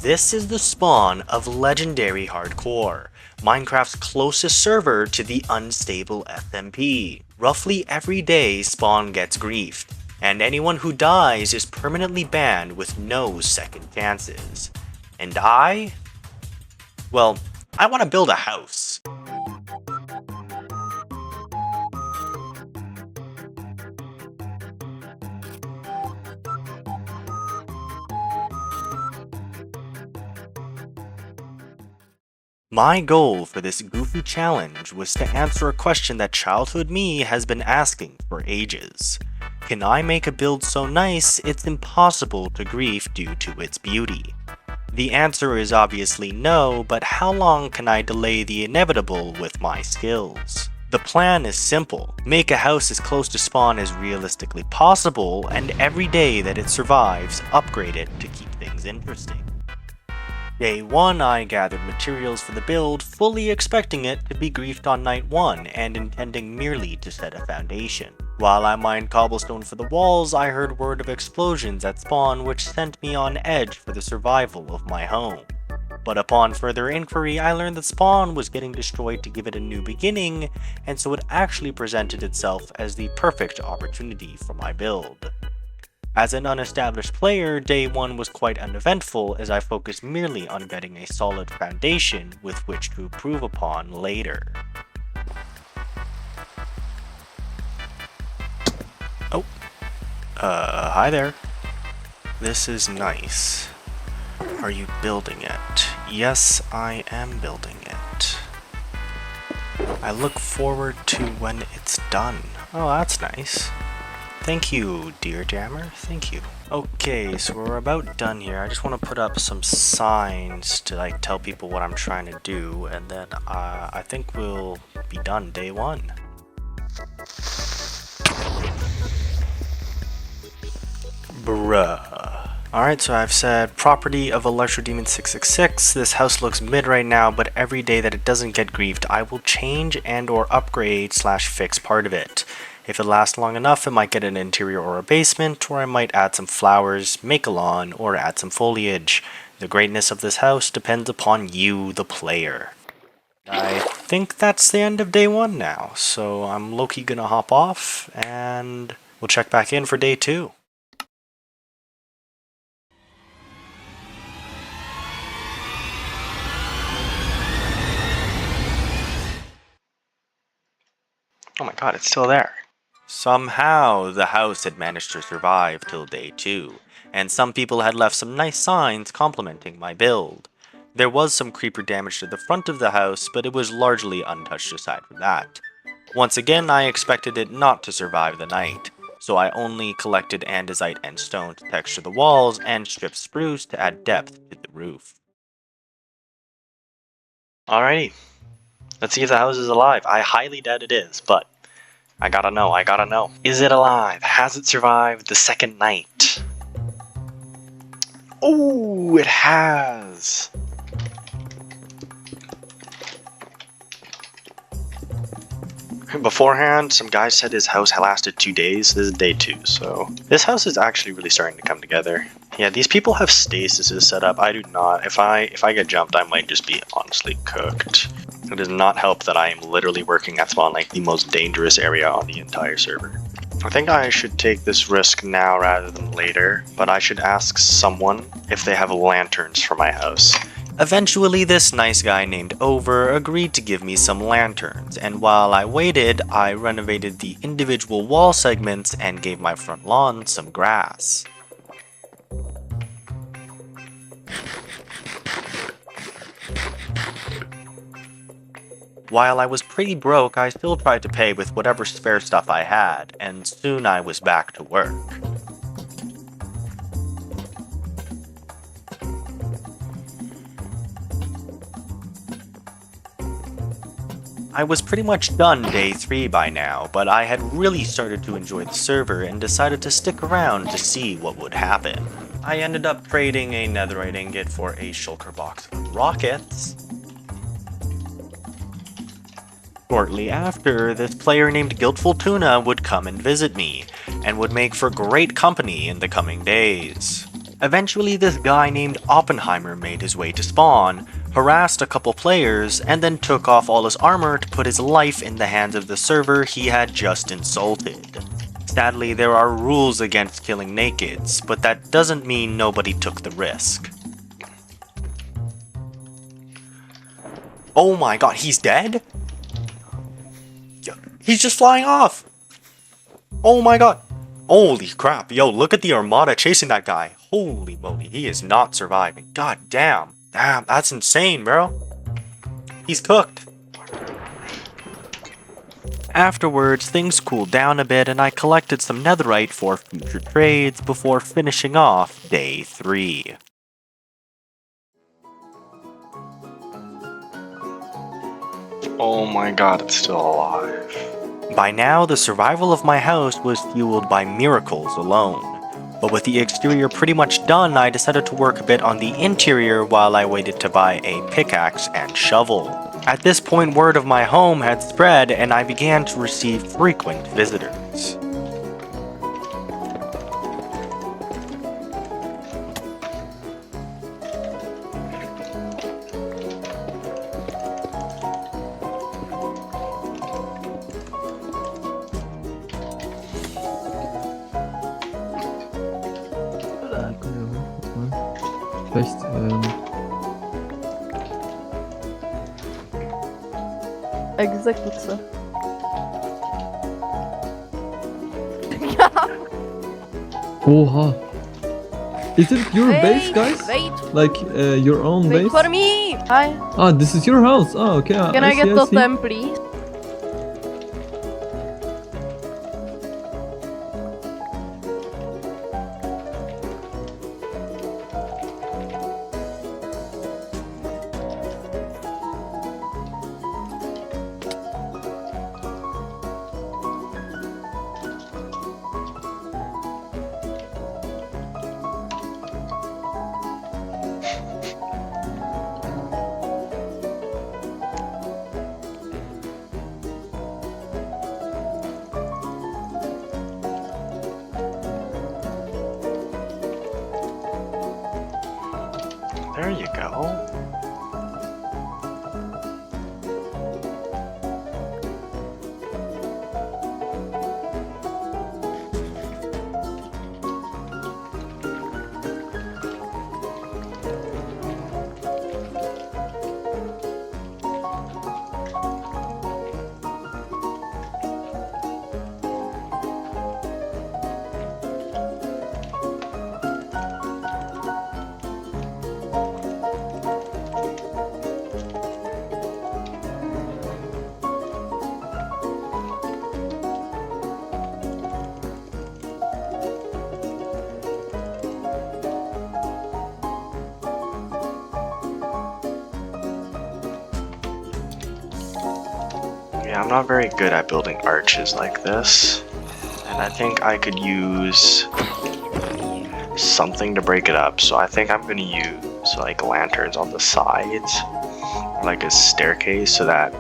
This is the spawn of Legendary Hardcore, Minecraft's closest server to the unstable SMP. Roughly every day Spawn gets griefed, and anyone who dies is permanently banned with no second chances. And well, I want to build a house. My goal for this goofy challenge was to answer a question that childhood me has been asking for ages. Can I make a build so nice it's impossible to grief due to its beauty? The answer is obviously no, but how long can I delay the inevitable with my skills? The plan is simple. Make a house as close to spawn as realistically possible, and every day that it survives, upgrade it to keep things interesting. Day 1, I gathered materials for the build, fully expecting it to be griefed on night 1 and intending merely to set a foundation. While I mined cobblestone for the walls, I heard word of explosions at spawn which sent me on edge for the survival of my home. But upon further inquiry, I learned that spawn was getting destroyed to give it a new beginning, and so it actually presented itself as the perfect opportunity for my build. As an unestablished player, day 1 was quite uneventful as I focused merely on getting a solid foundation with which to improve upon later. Hi there. This is nice. Are you building it? Yes, I am building it. I look forward to when it's done. Oh, that's nice. Thank you, dear Jammer. Thank you. Okay, so we're about done here. I just want to put up some signs to tell people what I'm trying to do, and then I think we'll be done day 1. Bruh. Alright, so I've said property of Electrodemon 666. This house looks mid right now, but every day that it doesn't get griefed, I will change and or upgrade / fix part of it. If it lasts long enough, it might get an interior or a basement, or I might add some flowers, make a lawn, or add some foliage. The greatness of this house depends upon you, the player. I think that's the end of day 1 now, so I'm low-key gonna hop off, and we'll check back in for day 2. Oh my god, it's still there. Somehow, the house had managed to survive till day 2, and some people had left some nice signs complimenting my build. There was some creeper damage to the front of the house, but it was largely untouched aside from that. Once again, I expected it not to survive the night, so I only collected andesite and stone to texture the walls and stripped spruce to add depth to the roof. Alrighty, let's see if the house is alive. I highly doubt it is, but I gotta know. Is it alive? Has it survived the second night? Oh, it has! Beforehand, some guy said his house had lasted 2 days. This is day 2, so this house is actually really starting to come together. Yeah, these people have stasis set up. I do not. If I get jumped, I might just be honestly cooked. It does not help that I am literally working at spawn the most dangerous area on the entire server. I think I should take this risk now rather than later, but I should ask someone if they have lanterns for my house. Eventually, this nice guy named Over agreed to give me some lanterns, and while I waited, I renovated the individual wall segments and gave my front lawn some grass. While I was pretty broke, I still tried to pay with whatever spare stuff I had, and soon I was back to work. I was pretty much done day 3 by now, but I had really started to enjoy the server and decided to stick around to see what would happen. I ended up trading a netherite ingot for a shulker box of rockets. Shortly after, this player named Guildful Tuna would come and visit me, and would make for great company in the coming days. Eventually, this guy named Oppenheimer made his way to spawn, harassed a couple players, and then took off all his armor to put his life in the hands of the server he had just insulted. Sadly, there are rules against killing nakeds, but that doesn't mean nobody took the risk. Oh my god, he's dead? He's just flying off! Oh my god! Holy crap, yo, look at the armada chasing that guy. Holy moly, he is not surviving. God damn. Damn, that's insane, bro. He's cooked. Afterwards, things cooled down a bit and I collected some netherite for future trades before finishing off day 3. Oh my god, it's still alive. By now, the survival of my house was fueled by miracles alone. But with the exterior pretty much done, I decided to work a bit on the interior while I waited to buy a pickaxe and shovel. At this point, word of my home had spread and I began to receive frequent visitors. Vielleicht, Egzekucja. Oha. Is it your base, guys? Wait, Like your own wait base? for me! Hi. Ah, this is your house. Oh, okay. Can I get see, the see. them, please? There you go. Yeah, I'm not very good at building arches like this, and I think I could use something to break it up, so I think I'm gonna use like lanterns on the sides, like a staircase so that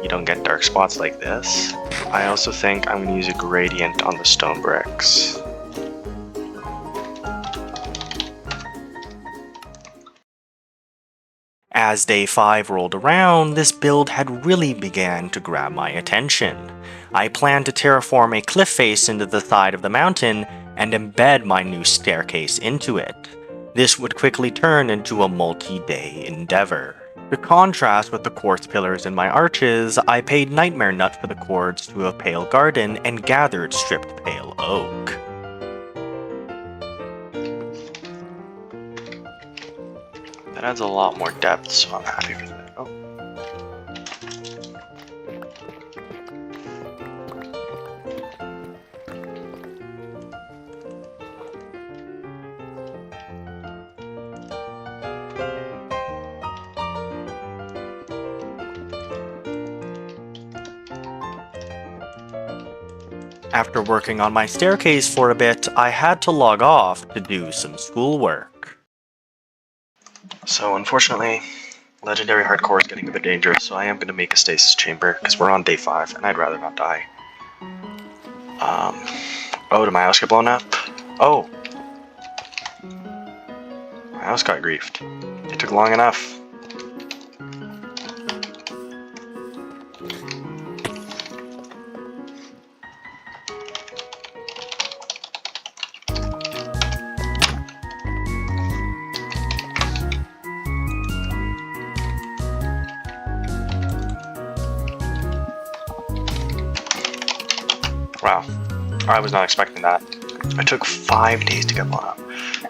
you don't get dark spots like this. I also think I'm gonna use a gradient on the stone bricks. As day 5 rolled around, this build had really began to grab my attention. I planned to terraform a cliff face into the side of the mountain and embed my new staircase into it. This would quickly turn into a multi-day endeavor. To contrast with the quartz pillars in my arches, I paid Nightmare Nut for the cords to a pale garden and gathered stripped pale oak. That adds a lot more depth, so I'm happy with that. Oh. After working on my staircase for a bit, I had to log off to do some schoolwork. So unfortunately, Legendary Hardcore is getting a bit dangerous, so I am going to make a stasis chamber, because we're on day 5, and I'd rather not die. Oh, did my house get blown up? Oh! My house got griefed. It took long enough. Wow, I was not expecting that. It took 5 days to get blown up.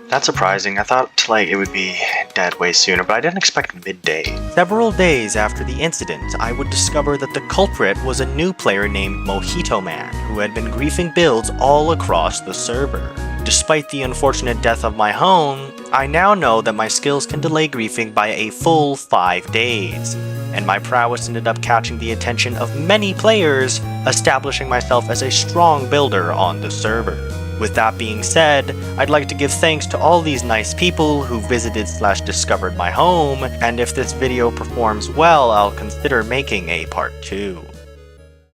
That's surprising. I thought like it would be dead way sooner, but I didn't expect midday. Several days after the incident, I would discover that the culprit was a new player named Mojito Man, who had been griefing builds all across the server. Despite the unfortunate death of my home, I now know that my skills can delay griefing by a full 5 days, and my prowess ended up catching the attention of many players, establishing myself as a strong builder on the server. With that being said, I'd like to give thanks to all these nice people who visited/discovered my home, and if this video performs well, I'll consider making a part 2.